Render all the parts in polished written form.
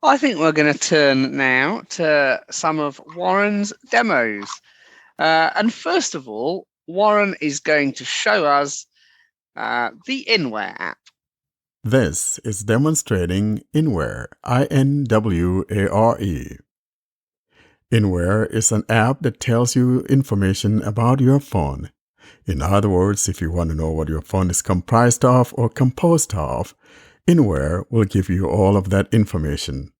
I think we're going to turn now to some of Warren's demos. And first of all, Warren is going to show us the Inware app. This is demonstrating Inware, I-N-W-A-R-E. Inware is an app that tells you information about your phone. In other words, if you want to know what your phone is comprised of or composed of, Inware will give you all of that information.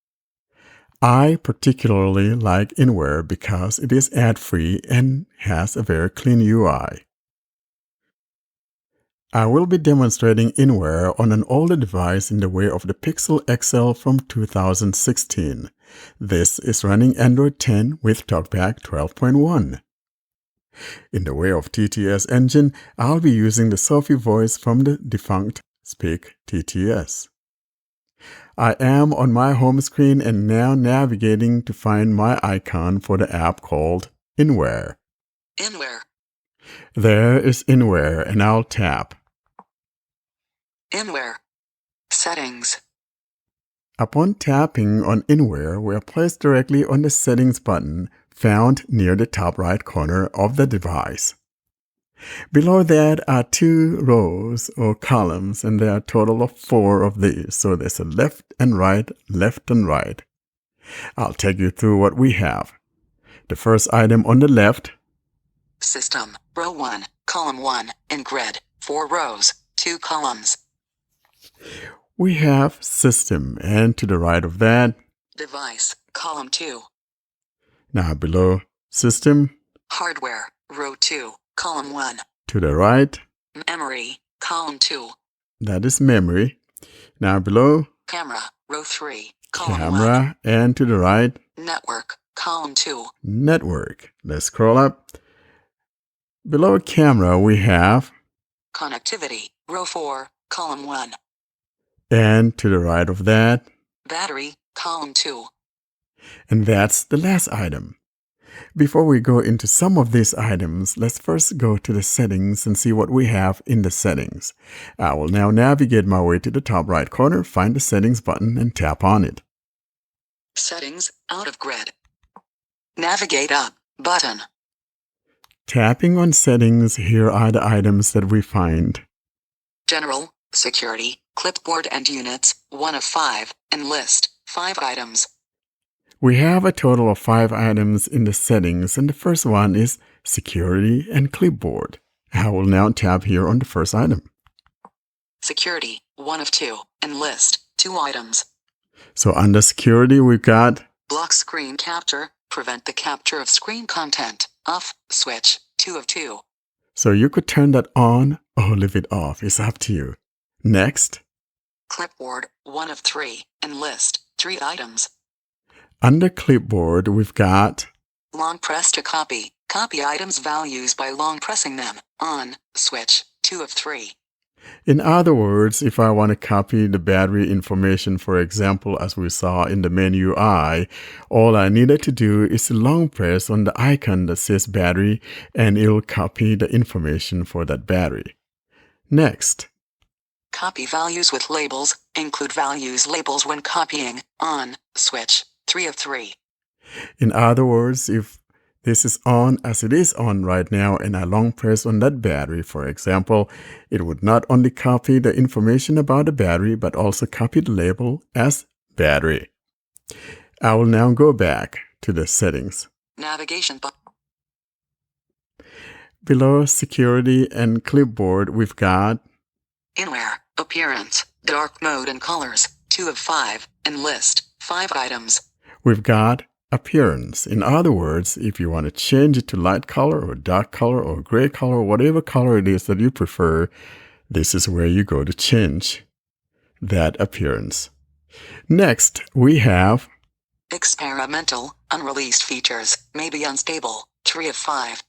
I particularly like Inware because it is ad-free and has a very clean UI. I will be demonstrating Inware on an older device in the way of the Pixel XL from 2016. This is running Android 10 with TalkBack 12.1. In the way of TTS engine, I'll be using the Sophie voice from the defunct Speak TTS. I am on my home screen and now navigating to find my icon for the app called Inware. Inware. There is Inware and I'll tap. Inware. Settings. Upon tapping on Inware, we are placed directly on the Settings button found near the top right corner of the device. Below that are two rows or columns, and there are a total of 4 of these. So there's a left and right, left and right. I'll take you through what we have. The first item on the left, System. Row 1, column 1, in grid. 4 rows, 2 columns. we have System, and to the right of that, Device. Column 2. now below System, Hardware. Row 2, column 1. to the right, Memory. Column 2. that is Memory. Now below, Camera. Row 3, column 1. Camera, and to the right, Network. Column 2. Network. Let's scroll up. Below Camera, we have, Connectivity. Row 4, column 1. and to the right of that, Battery. Column 2. and that's the last item. Before we go into some of these items, let's first go to the settings and see what we have in the settings. I will now navigate my way to the top right corner, find the settings button, and tap on it. Settings. Out of grid. Navigate up. Button. Tapping on settings, here are the items that we find. General. Security. Clipboard and units. 1 of 5. And list. 5 items. We have a total of 5 items in the settings, and the first one is Security and Clipboard. I will now tap here on the first item. Security. 1 of 2. And list. 2 items. So under Security, we've got Block screen capture. Prevent the capture of screen content. Off. Switch. 2 of 2. So you could turn that on or leave it off. It's up to you. Next, Clipboard. 1 of 3. And list. 3 items. under Clipboard, we've got Long press to copy. Copy items values by long pressing them. On. Switch. 2 of 3. in other words, if I want to copy the battery information, for example, as we saw in the main UI, all I needed to do is to long press on the icon that says battery, and it'll copy the information for that battery. Next, Copy values with labels. Include values labels when copying. On. Switch. 3 of 3. in other words, if this is on as it is on right now and I long press on that battery, for example, it would not only copy the information about the battery, but also copy the label as battery. I will now go back to the settings. Navigation button. Below Security and Clipboard, we've got Inware. Appearance. Dark mode and colors. 2 of 5. And list. 5 items. we've got Appearance. In other words, if you want to change it to light color or dark color or gray color, whatever color it is that you prefer, this is where you go to change that appearance. Next, we have Experimental. Unreleased features. May be unstable. 3 of 5.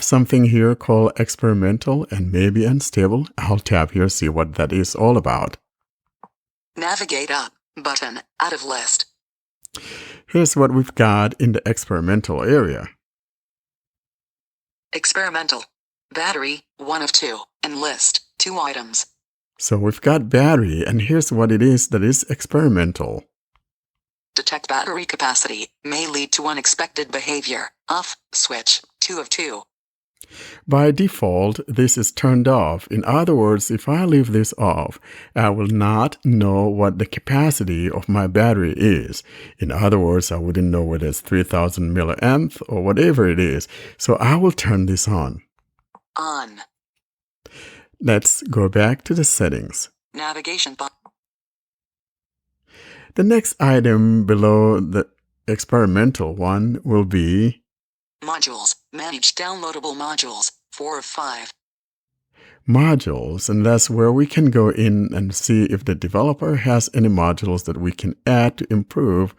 something here called experimental and maybe unstable. I'll tap here, see what that is all about. Navigate up. Button. Out of list. Here's what we've got in the experimental area. Experimental. Battery. 1 of 2. And list. 2 items. So we've got battery, and here's what it is that is experimental. detect battery capacity, may lead to unexpected behavior. Off, switch, 2 of 2. By default, this is turned off. In other words, if I leave this off, I will not know what the capacity of my battery is. In other words, I wouldn't know whether it's 3000 milliamp or whatever it is. So I will turn this on. On. Let's go back to the settings. Navigation bar. The next item below the experimental one will be Modules. Manage downloadable modules. 4 of 5. modules, and that's where we can go in and see if the developer has any modules that we can add to improve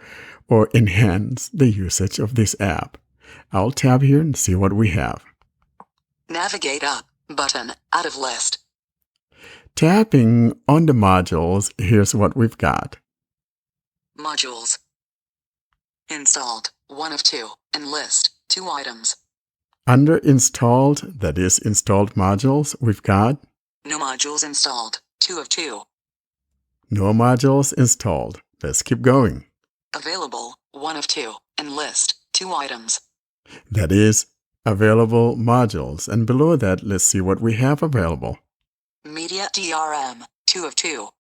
or enhance the usage of this app. I'll tab here and see what we have. Navigate up. Button. Out of list. Tapping on the modules, here's what we've got. Modules. Installed. 1 of 2. And list. 2 items. Under installed, that is installed modules, we've got No modules installed. 2 of 2. no modules installed. Let's keep going. Available. 1 of 2. And list. 2 items. That is available modules. And below that, let's see what we have available. Media DRM. 2 of 2.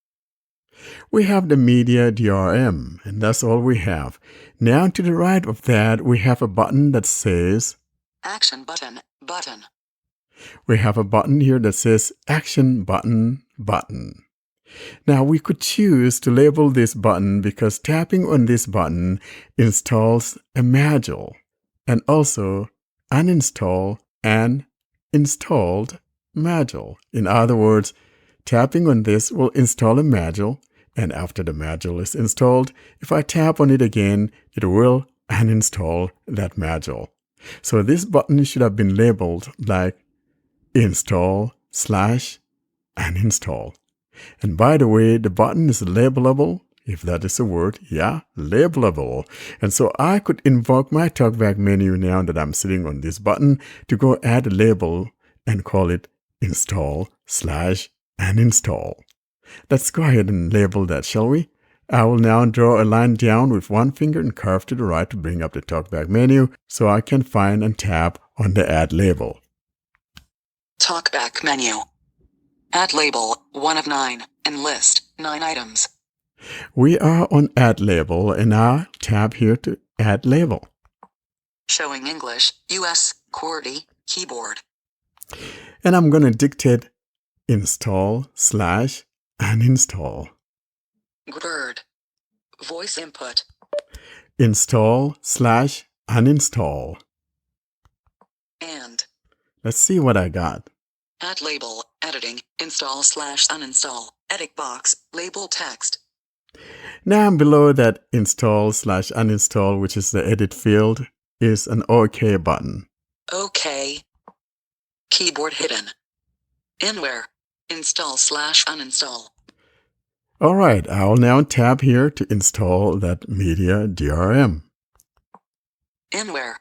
We have the media DRM, and that's all we have. Now to the right of that, we have a button that says, Action button. Button. we have a button here that says Action Button, Button. Now we could choose to label this button because tapping on this button installs a module and also uninstall an installed module. In other words, tapping on this will install a module, and after the module is installed, if I tap on it again, it will uninstall that module. So this button should have been labeled like install/uninstall. And by the way, the button is labelable, if that is a word, yeah, labelable. And so I could invoke my talkback menu now that I'm sitting on this button to go add a label and call it install/uninstall. Let's go ahead and label that, shall we? I will now draw a line down with one finger and curve to the right to bring up the talkback menu so I can find and tap on the add label. Talkback menu. Add label. 1 of 9. And list. 9 items. We are on add label and I'll tap here to add label. Showing English. US. QWERTY. Keyboard. And I'm going to dictate install/uninstall. Word. Voice input. Install/uninstall. And. Let's see what I got. Add label. Editing. Install/uninstall. Edit box. Label text. Now below that install/uninstall, which is the edit field, is an OK button. OK. Keyboard hidden. Inware. Install/uninstall. All right, I'll now tap here to install that media DRM. Inware.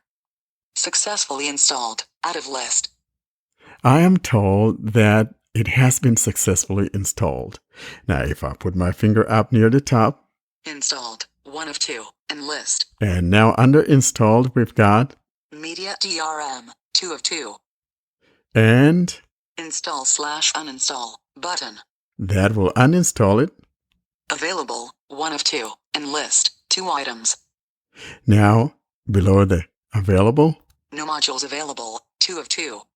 Successfully installed. Out of list. I am told that it has been successfully installed. Now, if I put my finger up near the top. Installed. 1 of 2. And list. And now under installed, we've got. Media DRM. 2 of 2. And. Install/uninstall. Button. That will uninstall it. Available. 1 of 2. And list. 2 items. Now, below the available. No modules available. 2 of 2.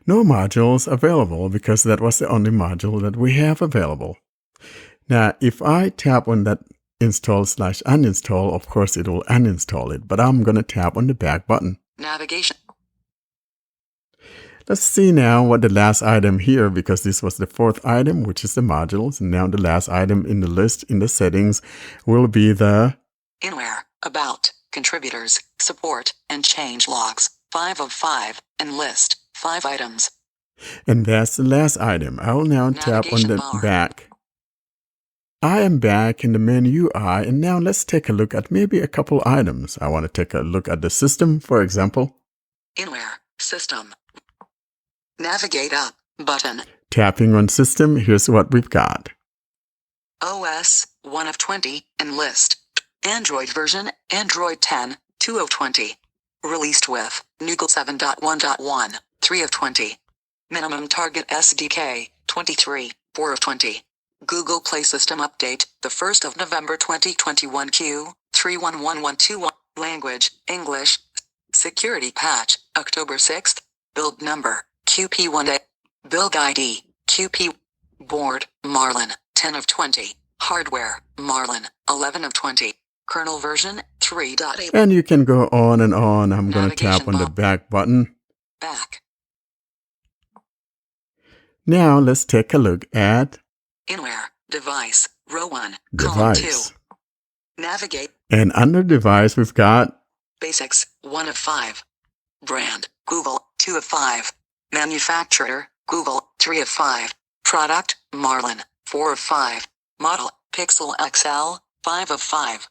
No modules available because that was the only module that we have available. Now, if I tap on that install/uninstall, of course it will uninstall it, but I'm going to tap on the back button. Navigation. Let's see now what the last item here, because this was the fourth item, which is the modules. And now the last item in the list in the settings will be the Inware. About. Contributors. Support. And change logs. 5 of 5. And list. 5 items. And that's the last item. I will now tap on Navigation the bar. back. I am back in the menu UI, and now let's take a look at maybe a couple items. I want to take a look at the system, for example. Inware. System. Navigate up. Button. Tapping on system, here's what we've got. OS. 1 of 20. And list. Android version, Android 10, 2 of 20. Released with Nougat 7.1.1, 3 of 20. Minimum target SDK, 23, 4 of 20. Google Play System Update, the 1st of November 2021 Q, 311121. Language, English. Security Patch, October 6th. Build Number, QP1A. Build ID, QP. Board, Marlin, 10 of 20. Hardware, Marlin, 11 of 20. Kernel version, 3.8. And you can go on and on. I'm going to tap on the back button. Back. Now let's take a look at Inware, Device, Row 1, Column 2. Device. Navigate. And under Device, we've got Basics, 1 of 5. Brand, Google, 2 of 5. Manufacturer, Google, 3 of 5. Product, Marlin, 4 of 5. Model, Pixel XL, 5 of 5.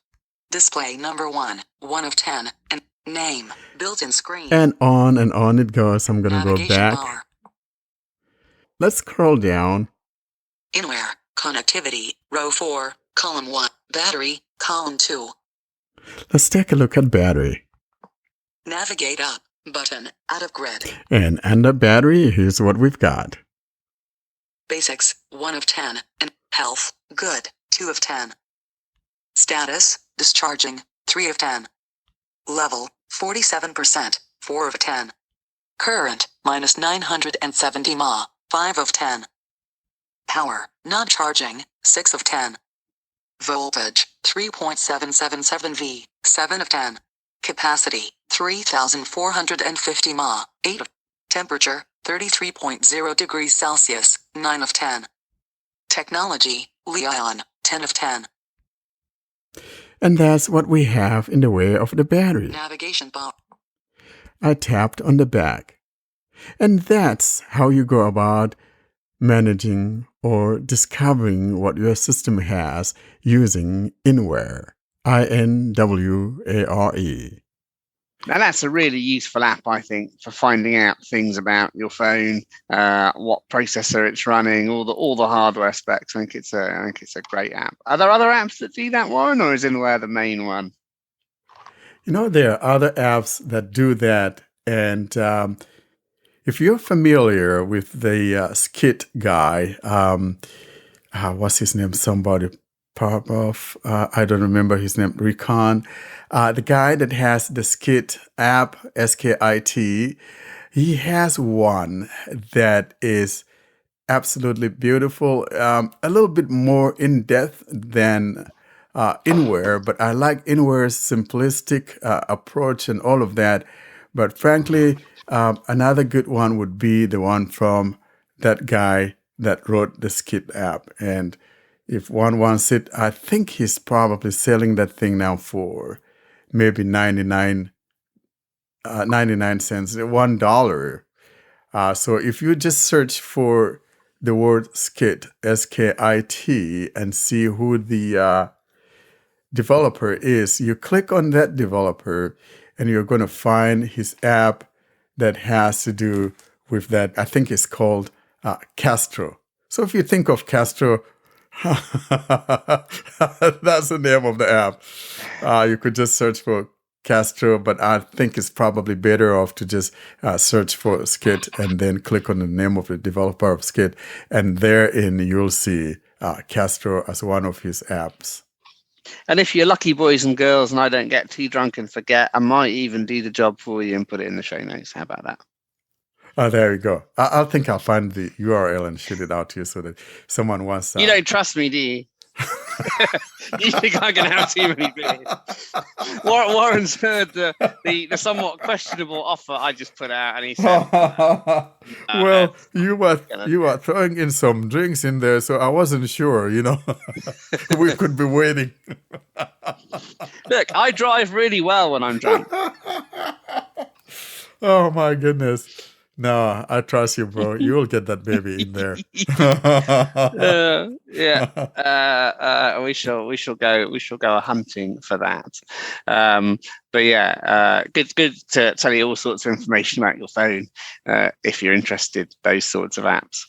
Display number 1, 1 of 10. And name, built-in screen. and on it goes. I'm going to go Navigation back. bar. Let's scroll down. Inware, Connectivity, Row 4, Column 1. Battery, Column 2. Let's take a look at battery. Navigate up, button, out of grid. And under battery, here's what we've got. Basics, 1 of 10. And health, good, 2 of 10. Status, discharging, 3 of 10. Level, 47%, 4 of 10. Current, minus 970 mAh, 5 of 10. Power, not charging, 6 of 10. Voltage, 3.777 V, 7 of 10. Capacity, 3,450 mAh, 8 of. Temperature, 33.0 degrees Celsius, 9 of 10. Technology, Li-ion, 10 of 10. And that's what we have in the way of the battery. Navigation bar. I tapped on the back. And that's how you go about managing or discovering what your system has using Inware. INWARE. Now that's a really useful app, I think, for finding out things about your phone, what processor it's running, all the hardware specs. I think it's a great app. Are there other apps that do that, Warren, or is Inware the main one? You know, there are other apps that do that. And if you're familiar with the Skit guy, what's his name? Somebody Popov. I don't remember his name. Recon. The guy that has the Skit app, SKIT, he has one that is absolutely beautiful. A little bit more in depth than Inware, but I like Inware's simplistic approach and all of that. But frankly, another good one would be the one from that guy that wrote the Skit app. And if one wants it, I think he's probably selling that thing now for maybe 99 cents, $1. So if you just search for the word Skit, SKIT, and see who the developer is, you click on that developer and you're going to find his app that has to do with that. I think it's called Castro. So if you think of Castro, that's the name of the app. You could just search for Castro, but I think it's probably better off to just search for Skit and then click on the name of the developer of Skit. And therein you'll see Castro as one of his apps. And if you're lucky, boys and girls, and I don't get too drunk and forget, I might even do the job for you and put it in the show notes. How about that? There you go. I think I'll find the URL and shoot it out to you so that someone wants that. You don't trust me, do you? You think I'm going to have too many beers? Warren's heard the somewhat questionable offer I just put out, and he said, "Well, you were throwing in some drinks in there, so I wasn't sure. You know, we could be waiting." Look, I drive really well when I'm drunk. Oh my goodness. No, I trust you, bro. You'll get that baby in there. We shall go hunting for that. But yeah, good to tell you all sorts of information about your phone if you're interested. Those sorts of apps.